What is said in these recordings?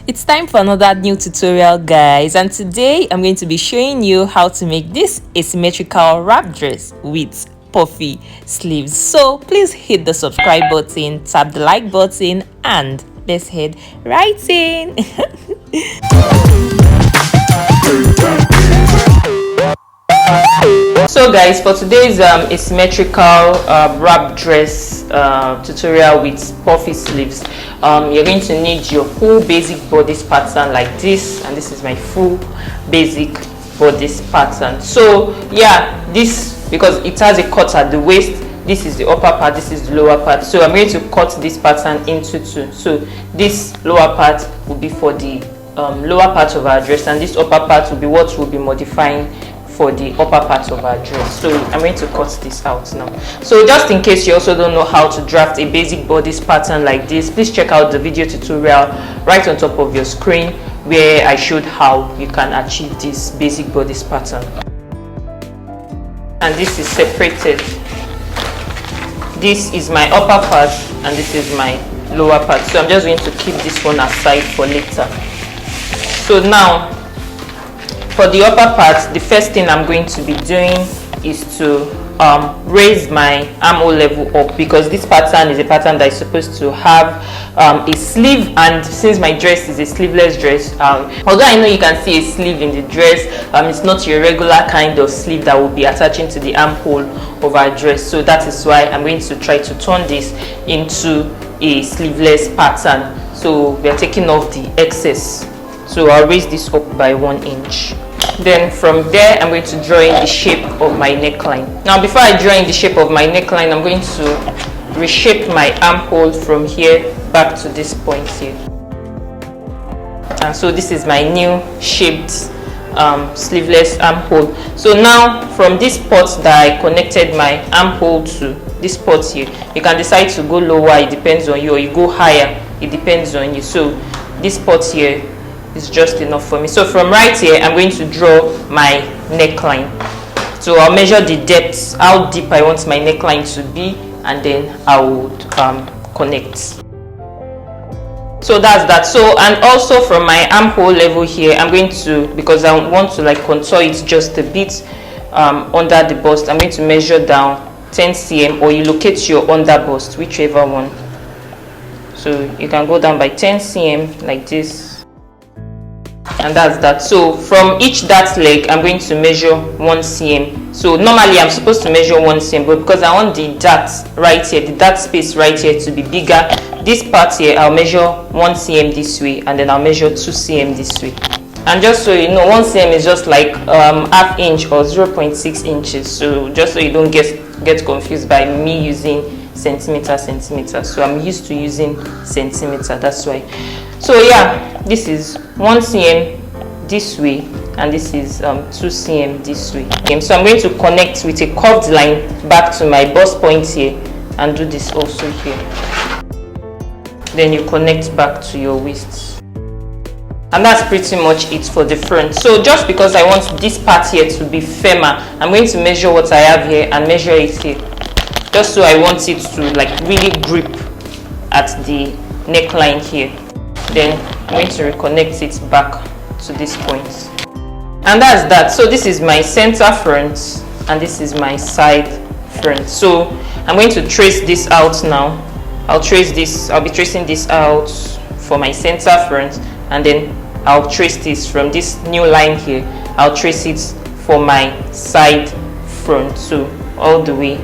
It's time for another new tutorial, guys, and today I'm going to be showing you how to make this asymmetrical wrap dress with puffy sleeves. So please hit the subscribe button, tap the like button, and let's head right in. So guys, for today's asymmetrical wrap dress tutorial with puffy sleeves, you're going to need your full basic bodice pattern like this, and this is my full basic bodice pattern. So yeah, this, because it has a cut at the waist, this is the upper part, this is the lower part, so I'm going to cut this pattern into two. So this lower part will be for the lower part of our dress, and this upper part will be what we'll be modifying for the upper part of our dress. So I'm going to cut this out now. So just in case you also don't know how to draft a basic bodice pattern like this, please check out the video tutorial right on top of your screen where I showed how you can achieve this basic bodice pattern. And this is separated. This is my upper part and this is my lower part. So I'm just going to keep this one aside for later. So now, for the upper part, the first thing I'm going to be doing is to raise my armhole level up, because this pattern is a pattern that is supposed to have a sleeve, and since my dress is a sleeveless dress, although I know you can see a sleeve in the dress, it's not your regular kind of sleeve that will be attaching to the armhole of our dress. So that is why I'm going to try to turn this into a sleeveless pattern. So we are taking off the excess. So I'll raise this up by 1 inch. Then from there, I'm going to draw in the shape of my neckline. Now before I draw in the shape of my neckline, I'm going to reshape my armhole from here back to this point here. And so this is my new shaped sleeveless armhole. So now from this part that I connected my armhole to, this part here, you can decide to go lower, it depends on you, or you go higher, it depends on you. So this part here is just enough for me. So from right here, I'm going to draw my neckline. So I'll measure the depth, how deep I want my neckline to be, and then I would connect. So that's that. So, and also from my armhole level here, I'm going to, because I want to like contour it just a bit under the bust, I'm going to measure down 10 cm, or you locate your under bust, whichever one. So you can go down by 10 cm like this. And that's that. So from each dart leg, I'm going to measure 1 cm. So normally I'm supposed to measure 1 cm, but because I want the dart right here, the dart space right here to be bigger, this part here I'll measure 1 cm this way, and then I'll measure 2 cm this way. And just so you know, 1 cm is just like half inch or 0.6 inches. So just so you don't get confused by me using centimeter. So I'm used to using centimeter, that's why. So yeah, this is 1 cm this way, and this is 2 cm this way. Okay, so I'm going to connect with a curved line back to my bust point here, and do this also here. Then you connect back to your waist. And that's pretty much it for the front. So just because I want this part here to be firmer, I'm going to measure what I have here and measure it here. Just so I want it to like really grip at the neckline here. Then I'm going to reconnect it back to this point. And that's that. So this is my center front, and this is my side front. So I'm going to trace this out now. I'll be tracing this out for my center front, and then I'll trace this from this new line here. I'll trace it for my side front. So all the way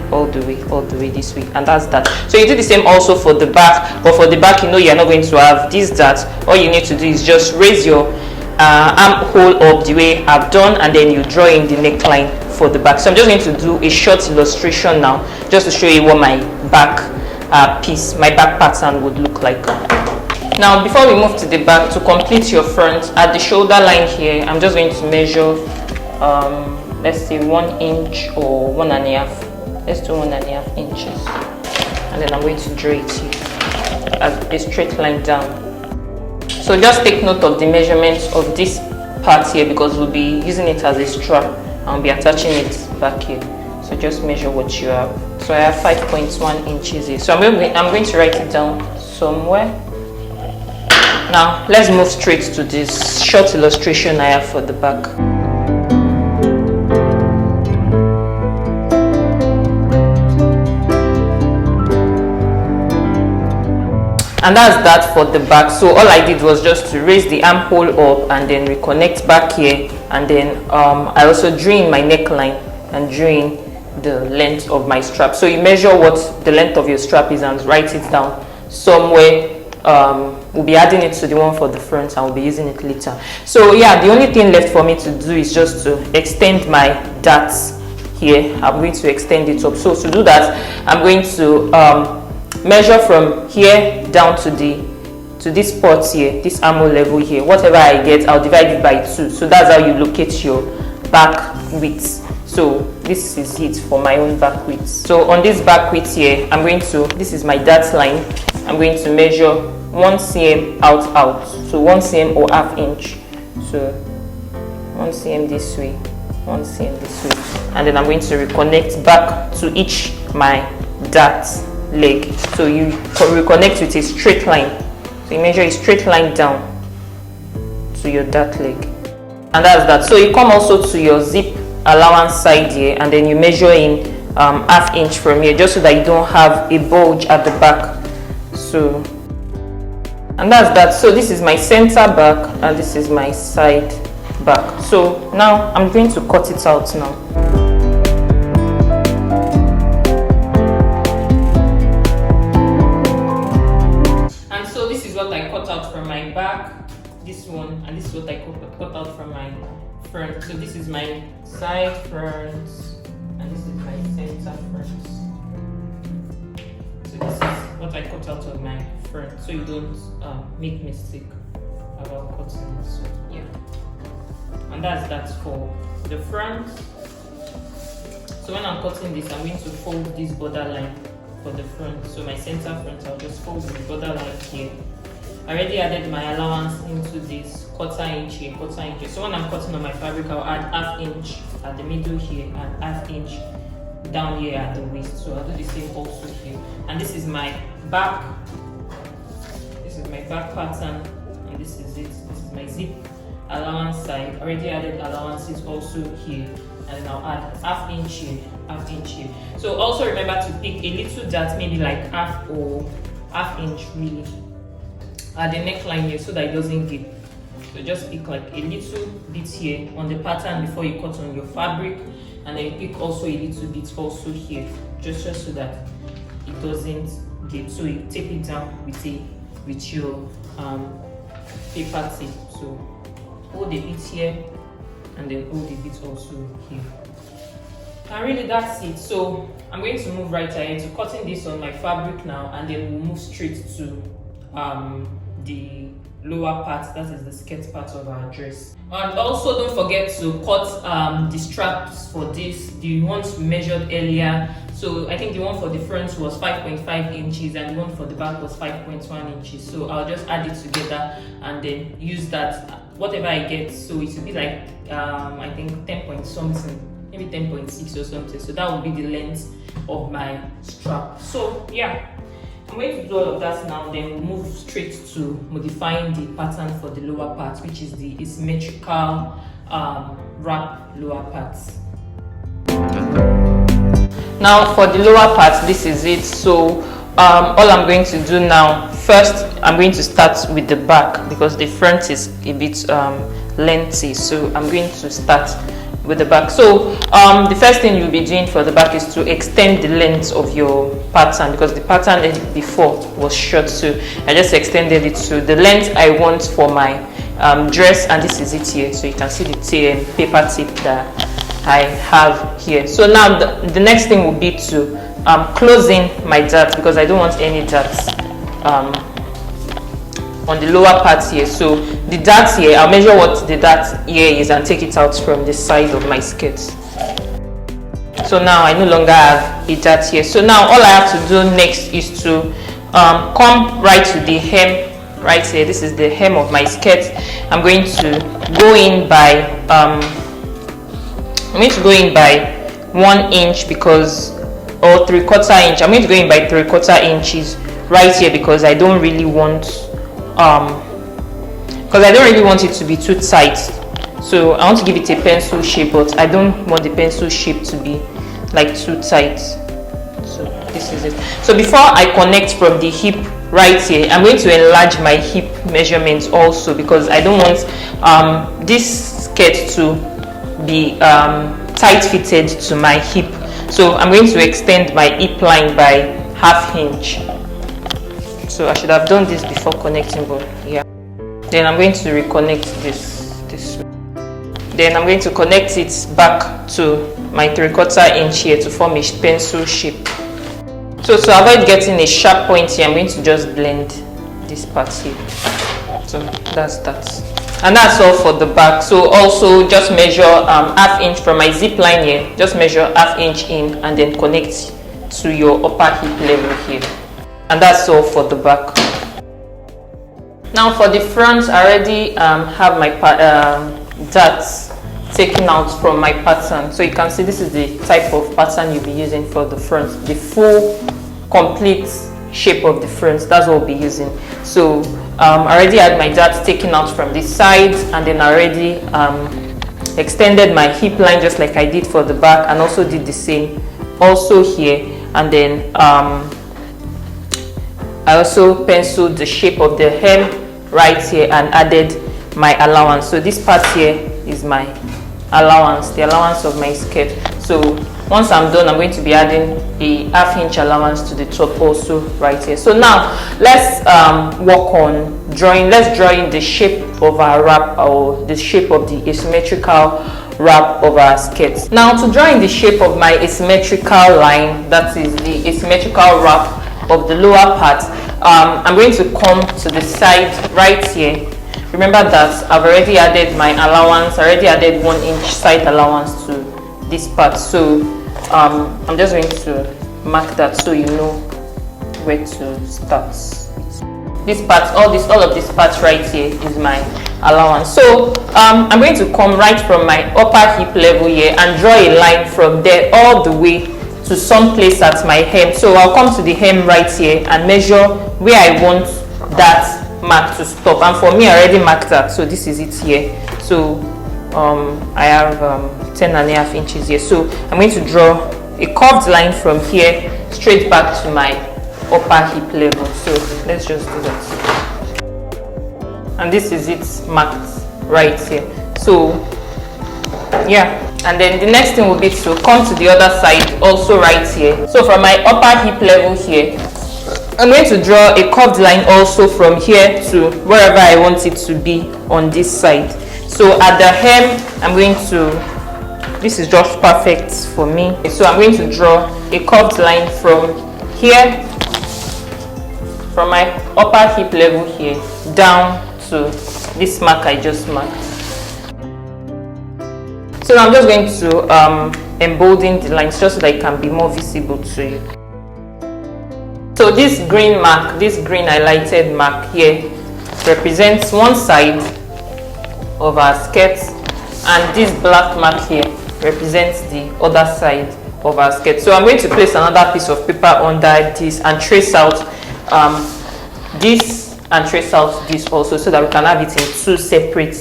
this way, and that's that. So you do the same also for the back, but for the back, you know, you're not going to have this dart. All you need to do is just raise your armhole up the way I've done, and then you draw in the neckline for the back. So I'm just going to do a short illustration now, just to show you what my back my back pattern would look like. Now before we move to the back, to complete your front, at the shoulder line here, I'm just going to measure let's say 1 inch or 1.5. Let's do 1.5 inches, and then I'm going to draw it here as a straight line down. So just take note of the measurements of this part here, because we'll be using it as a strap and we'll be attaching it back here. So just measure what you have. So I have 5.1 inches here. So I'm going to write it down somewhere. Now let's move straight to this short illustration I have for the back. And that's that for the back. So all I did was just to raise the armhole up and then reconnect back here, and then I also drew in my neckline and drew in the length of my strap. So you measure what the length of your strap is and write it down somewhere. We'll be adding it to the one for the front and we'll be using it later. So yeah, the only thing left for me to do is just to extend my darts here. I'm going to extend it up. So to do that, I'm going to measure from here down to this spot here, this armhole level here. Whatever I get, I'll divide it by 2. So that's how you locate your back width. So this is it for my own back width. So on this back width here, I'm going to, this is my dart line, I'm going to measure 1 cm out. So 1 cm or ½ inch. So 1 cm this way, 1 cm this way, and then I'm going to reconnect back to each my dart leg. So you reconnect with a straight line. So you measure a straight line down to your dart leg, and that's that. So you come also to your zip allowance side here, and then you measure in ½ inch from here, just so that you don't have a bulge at the back. So, and that's that. So this is my center back and this is my side back. So now I'm going to cut it out now. Back, this one, and this is what I cut out from my front. So this is my side front and this is my center front. So this is what I cut out of my front, so you don't make mistake about cutting it. So yeah, and that's that for the front. So when I'm cutting this, I'm going to fold this borderline for the front. So my center front, I'll just fold the borderline here. I already added my allowance into this quarter inch here, quarter inch here. So when I'm cutting on my fabric, I'll add ½ inch at the middle here and ½ inch down here at the waist. So I'll do the same also here. And this is my back. This is my back pattern, and this is it. This is my zip allowance side. I already added allowances also here, and I'll add ½ inch here, ½ inch here. So also remember to pick a little dart, maybe like half or ½ inch really, at the neckline here, so that it doesn't dip. So just pick like a little bit here on the pattern before you cut on your fabric, and then you pick also a little bit also here, just so that it doesn't dip. So you tape it down with your paper tape. So hold a bit here and then hold a bit also here. And really that's it. So I'm going to move right ahead to cutting this on my fabric now, and then we'll move straight to the lower part, that is the skirt part of our dress. And also don't forget to cut the straps for this, the ones we measured earlier. So I think the one for the front was 5.5 inches and the one for the back was 5.1 inches. So I'll just add it together and then use that, whatever I get. So it will be like I think 10 point something, maybe 10.6 or something. So that will be the length of my strap. So yeah, I'm going to do all of that now, then we'll move straight to modifying the pattern for the lower part, which is the asymmetrical wrap lower part. Now for the lower part, this is it. So all I'm going to do now, first I'm going to start with the back because the front is a bit lengthy. So I'm going to start with the back. So the first thing you'll be doing for the back is to extend the length of your pattern, because the pattern before was short. So I just extended it to the length I want for my dress, and this is it here. So you can see the paper tape that I have here. So now the next thing will be to close in my dart, because I don't want any darts on the lower part here. So the dart here, I'll measure what the dart here is and take it out from the side of my skirt. So now I no longer have a dart here. So now all I have to do next is to come right to the hem right here. This is the hem of my skirt. I'm going to go in by 1 inch, because, or 3/4 inch. I'm going to go in by 3/4 inches right here, because I don't really want because I don't really want it to be too tight. So I want to give it a pencil shape, but I don't want the pencil shape to be like too tight. So this is it. So before I connect from the hip right here, I'm going to enlarge my hip measurements also, because I don't want this skirt to be tight fitted to my hip. So I'm going to extend my hip line by 1/2 inch. So I should have done this before connecting, but yeah. Then I'm going to reconnect this way. Then I'm going to connect it back to my 3/4 inch here to form a pencil shape. So to avoid getting a sharp point here, I'm going to just blend this part here. So that's that. And that's all for the back. So also just measure 1/2 inch from my zip line here. Just measure 1/2 inch in and then connect to your upper hip level here. And that's all for the back. Now for the front, I already have my darts taken out from my pattern. So you can see this is the type of pattern you'll be using for the front. The full complete shape of the front, that's what we'll be using. So I already had my darts taken out from this side, and then I already extended my hip line just like I did for the back, and also did the same also here. And then I also penciled the shape of the hem right here and added my allowance. So this part here is my allowance, the allowance of my skirt. So once I'm done, I'm going to be adding a 1/2 inch allowance to the top also right here. So now let's work on drawing. Let's draw in the shape of our wrap, or the shape of the asymmetrical wrap of our skirt. Now to draw in the shape of my asymmetrical line, that is the asymmetrical wrap of the lower part, I'm going to come to the side right here. Remember that I've already added my allowance. I already added 1 inch side allowance to this part. So I'm just going to mark that so you know where to start. This part, all of this part right here is my allowance. So I'm going to come right from my upper hip level here and draw a line from there all the way to some place at my hem. So I'll come to the hem right here and measure where I want that mark to stop. And for me, I already marked that, so this is it here. So I have 10.5 inches here. So I'm going to draw a curved line from here straight back to my upper hip level. So let's just do that. And this is it marked right here. So yeah. And then the next thing will be to come to the other side also right here. So from my upper hip level here, I'm going to draw a curved line also from here to wherever I want it to be on this side. So at the hem, I'm going to, this is just perfect for me. So I'm going to draw a curved line from here, from my upper hip level here, down to this mark I just marked. So I'm just going to embolden the lines just so that it can be more visible to you. So this green mark, this green highlighted mark here represents one side of our skirt, and this black mark here represents the other side of our skirt. So I'm going to place another piece of paper under this and trace out this and trace out this also, so that we can have it in 2 separate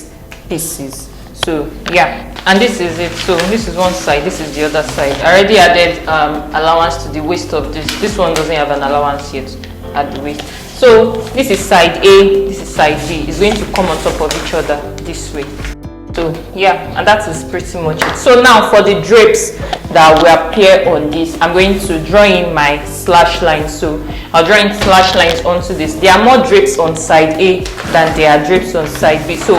pieces. So yeah. And this is it. So this is one side, this is the other side. I already added allowance to the waist of this. This one doesn't have an allowance yet at the waist. So this is side A, this is side B. It's going to come on top of each other this way. So yeah, and that is pretty much it. So now for the drapes that will appear on this, I'm going to draw in my slash lines. So I'll draw in slash lines onto this. There are more drapes on side A than there are drapes on side B. So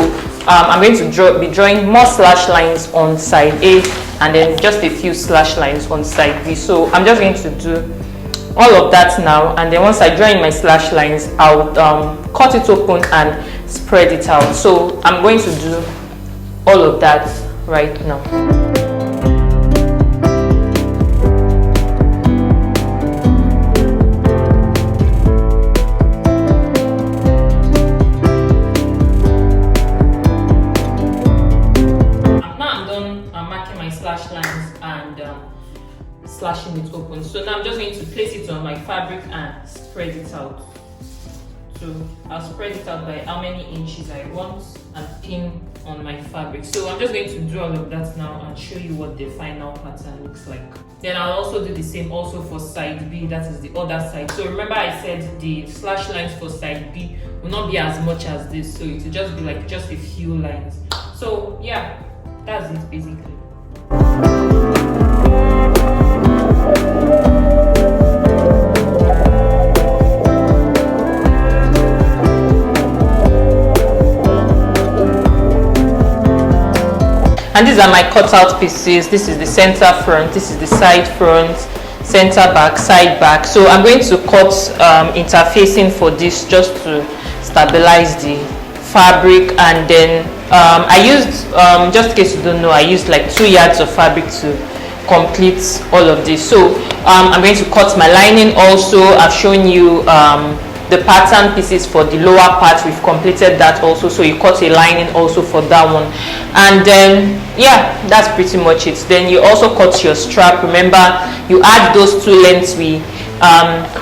I'm going to be drawing more slash lines on side A and then just a few slash lines on side B. So I'm just going to do all of that now, and then once I draw in my slash lines, I'll cut it open and spread it out. So I'm going to do all of that right now. Slashing it open. So now I'm just going to place it on my fabric and spread it out So I'll spread it out by how many inches I want and pin on my fabric. So I'm just going to do all of that now and show you what the final pattern looks like. Then I'll also do the same also for side B, that is the other side. So remember I said the slash lines for side B will not be as much as this, so it will just be like just a few lines. So yeah, that's it basically. And these are my cutout pieces. This is the center front, this is the side front, center back, side back. So I'm going to cut interfacing for this just to stabilize the fabric. And then I used, just in case you don't know, I used like 2 yards of fabric to complete all of this. So I'm going to cut my lining also. I've shown you the pattern pieces for the lower part. We've completed that also, so you cut a lining also for that one. And then yeah, that's pretty much it. Then you also cut your strap. Remember, you add those 2 lengths we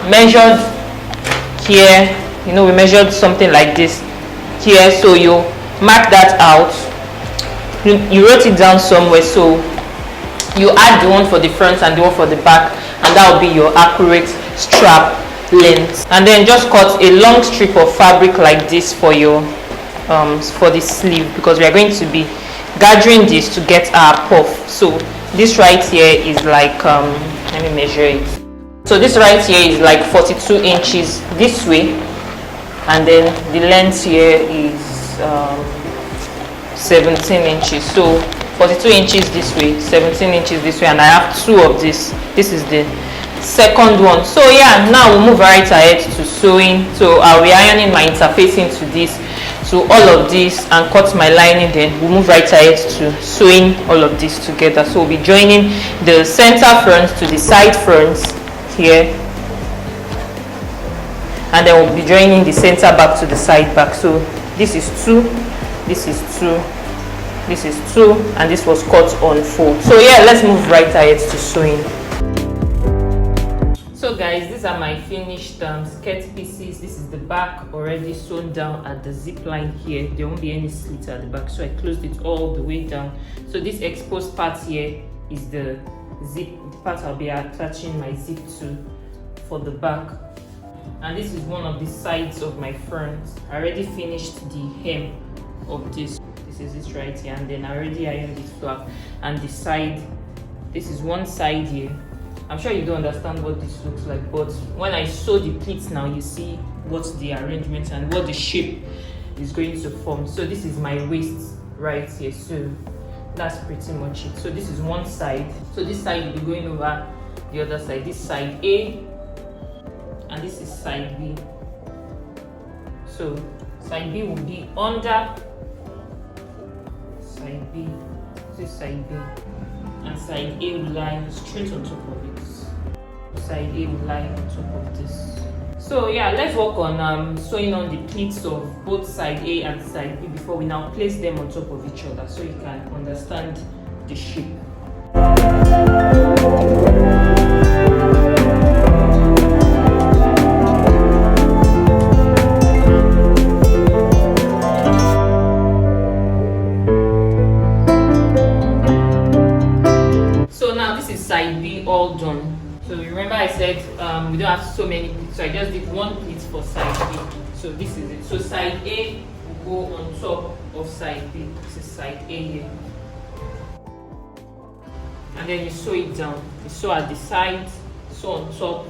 measured here. You know, we measured something like this here, so you mark that out. You wrote it down somewhere, so you add the one for the front and the one for the back, and that will be your accurate strap length. And then just cut a long strip of fabric like this for your for the sleeve, because we are going to be gathering this to get our puff. So this right here is like let me measure it. So this right here is like 42 inches this way, and then the length here is 17 inches. So 42 inches this way, 17 inches this way, and I have 2 of this. This is the second one. So yeah, now we'll move right ahead to sewing. So I'll be ironing my interfacing to this, to all of this, and cut my lining. Then we'll move right ahead to sewing all of this together. So we'll be joining the center front to the side front here, and then we'll be joining the center back to the side back. So this is 2, this is 2, this is 2, and this was cut on 4. So yeah, let's move right ahead to sewing. So guys, these are my finished skirt pieces. This is the back already sewn down at the zip line here. There won't be any slit at the back, so I closed it all the way down. So this exposed part here is the zip, the part I'll be attaching my zip to for the back. And this is one of the sides of my front. I already finished the hem of this. This is it right here, and then I already ironed it flat. And the side, this is one side here. I'm sure you don't understand what this looks like, but when I sew the pleats now, you see what the arrangement and what the shape is going to form. So this is my waist right here. So that's pretty much it. So this is one side. So this side will be going over the other side. This side A, and this is side B. So side B will be under side B. This is side B. And side A will lie straight on top of it. Side A will lie on top of this. So yeah, let's work on sewing on the pleats of both side A and side B before we now place them on top of each other, so you can understand the shape. Side B all done. So remember I said we don't have so many pleats, so I just did 1 pleat for side B. So this is it. So side A will go on top of side B. This is side A here. And then you sew it down. You sew at the side, sew on top,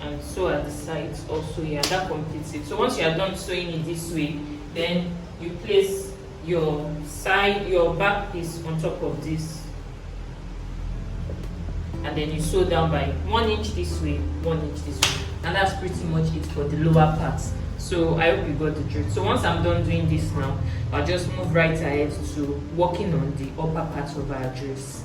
and sew at the sides also here. That completes it. So once you are done sewing it this way, then you place your side, your back piece on top of this. And then you sew down by 1 inch this way, 1 inch this way, and that's pretty much it for the lower part. So I hope you got the drift. So once I'm done doing this now, I'll just move right ahead to working on the upper part of our dress.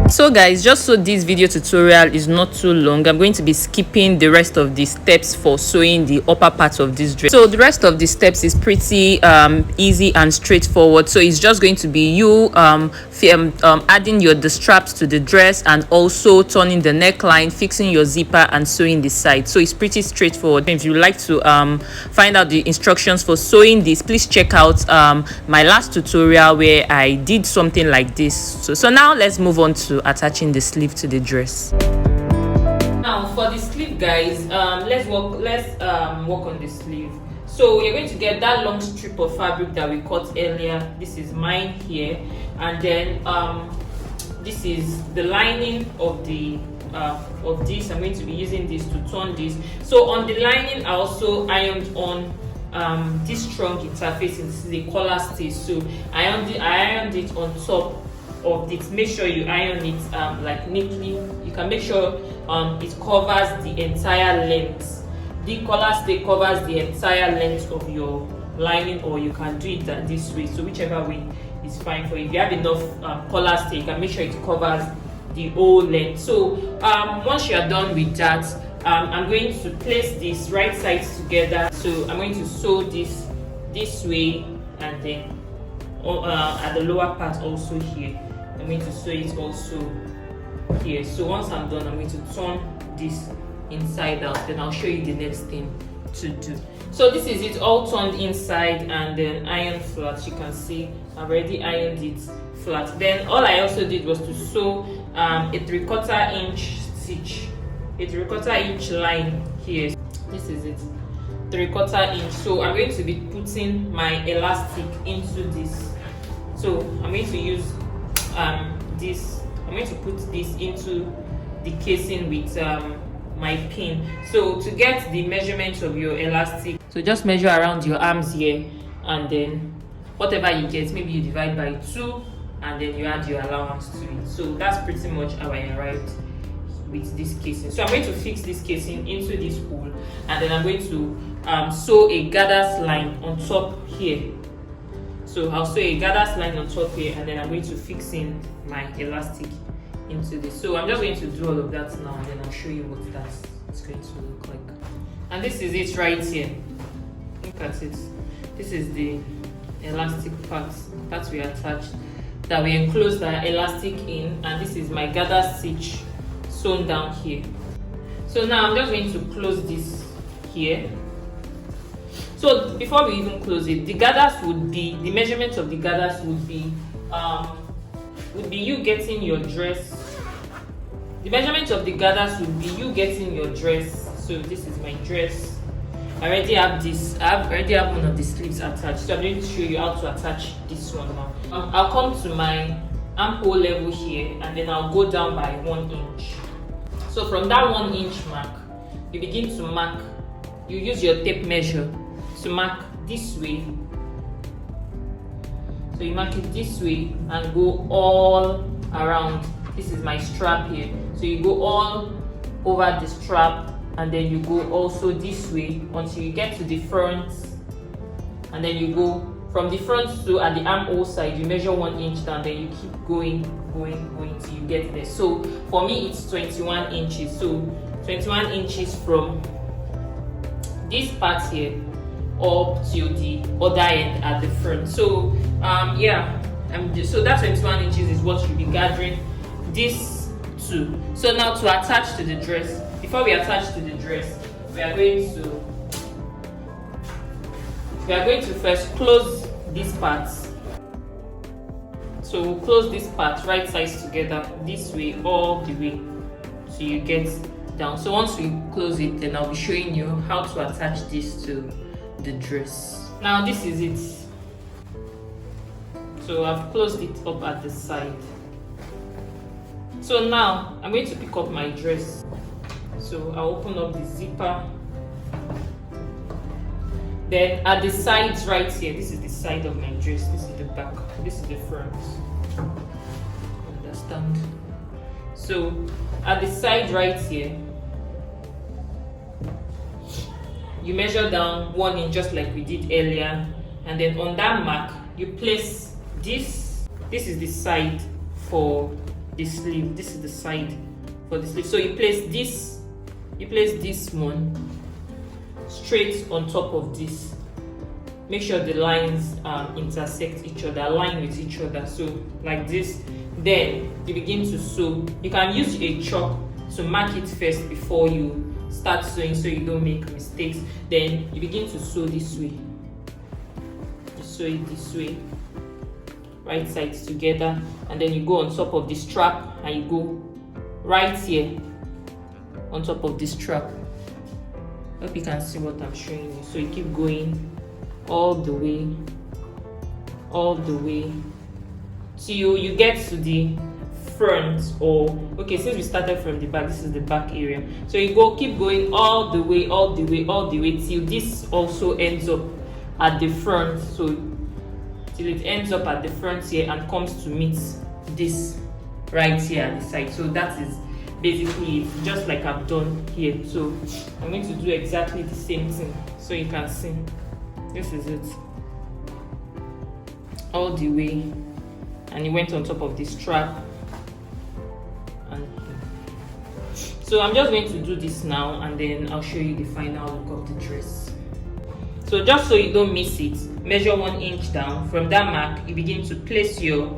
So So guys, just so this video tutorial is not too long, I'm going to be skipping the rest of the steps for sewing the upper part of this dress. So the rest of the steps is pretty easy and straightforward. So it's just going to be you adding the straps to the dress and also turning the neckline, fixing your zipper and sewing the side. So it's pretty straightforward. If you would like to find out the instructions for sewing this, please check out my last tutorial where I did something like this. So now let's move on to attaching the sleeve to the dress. Now for the sleeve, guys, let's work on the sleeve. So you're going to get that long strip of fabric that we cut earlier. This is mine here, and then this is the lining of the of this. I'm going to be using this to turn this. So on the lining, I also ironed on this strong interface. It's the collar stitch. So I ironed it on top of it. Make sure you iron it like neatly. You can make sure it covers the entire length. The collar stitch covers the entire length of your lining, or you can do it this way. So whichever way is fine for you. If you have enough collar stitch, you can make sure it covers the whole length. So once you are done with that, I'm going to place these right sides together. So I'm going to sew this way, and then at the lower part also here. I'm going to sew it also here. So once I'm done, I'm going to turn this inside out. Then I'll show you the next thing to do. So this is it all turned inside and then iron flat. You can see I've already ironed it flat. Then all I also did was to sew a 3/4 inch stitch, a 3/4 inch line here. This is it, 3/4 inch. So I'm going to be putting my elastic into this. So I'm going to use this. I'm going to put this into the casing with my pin. So to get the measurements of your elastic, so just measure around your arms here, and then whatever you get, maybe you divide by 2 and then you add your allowance to it. So that's pretty much how I arrived with this casing. So I'm going to fix this casing into this hole, and then I'm going to sew a gathers line on top here. So I'll sew a gathers line on top here, and then I'm going to fix in my elastic into this. So I'm just going to do all of that now, and then I'll show you what that's going to look like. And this is it right here. Look at it. This is the elastic part that we attached, that we enclosed the elastic in, and this is my gather stitch sewn down here. So now I'm just going to close this here. So before we even close it, the gathers would be, the measurement of the gathers would be you getting your dress. The measurement of the gathers would be you getting your dress. So this is my dress. I already have this. I already have one of the sleeves attached. So I'm going to show you how to attach this one now. I'll come to my armhole level here, and then I'll go down by 1 inch. So from that 1 inch mark, you begin to mark. You use your tape measure to mark this way. So you mark it this way and go all around. This is my strap here. So you go all over the strap, and then you go also this way until you get to the front, and then you go from the front to at the armhole side. You measure 1 inch down, then you keep going till you get there. So for me it's 21 inches. So 21 inches from this part here up to the other end at the front. So so that 21 inches is what you'll be gathering this to. So now to attach to the dress, before we attach to the dress, we are going to first close this part. So we'll close this part right sides together this way all the way so you get down. So once we close it, then I'll be showing you how to attach this to the dress. Now this is it. So I've closed it up at the side. So now I'm going to pick up my dress. So I'll open up the zipper. Then at the sides right here, this is the side of my dress, this is the back, this is the front. Understand? So at the side right here, you measure down 1 inch just like we did earlier, and then on that mark you place this is the side for this sleeve. This is the side for the sleeve. So you place this one straight on top of this. Make sure the lines intersect each other, align with each other. So like this. Then you begin to sew. You can use a chalk to mark it first before you start sewing, so you don't make mistakes. Then you begin to sew this way. You sew it this way, right sides together, and then you go on top of this strap and you go right here on top of this strap. Hope you can see what I'm showing you. So you keep going all the way till you get to the front, or okay, since we started from the back, this is the back area. So you keep going all the way till this also ends up at the front. So till it ends up at the front here and comes to meet this right here at the side. So that is basically it, just like I've done here. So I'm going to do exactly the same thing so you can see. This is it all the way, and it went on top of this strap. And so I'm just going to do this now, and then I'll show you the final look of the dress. So just so you don't miss it, measure 1 inch down. From that mark, you begin to place your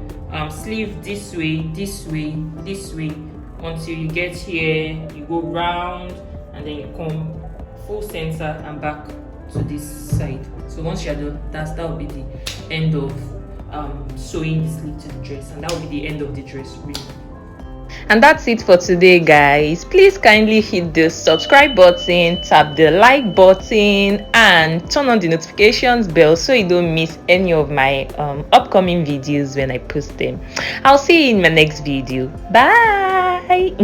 sleeve this way until you get here. You go round and then you come full center and back to this side. So once you're done, that will be the end of sewing the sleeve to the dress, and that will be the end of the dress really. And that's it for today, guys. Please kindly hit the subscribe button, tap the like button, and turn on the notifications bell so you don't miss any of my upcoming videos when I post them. I'll see you in my next video. Bye.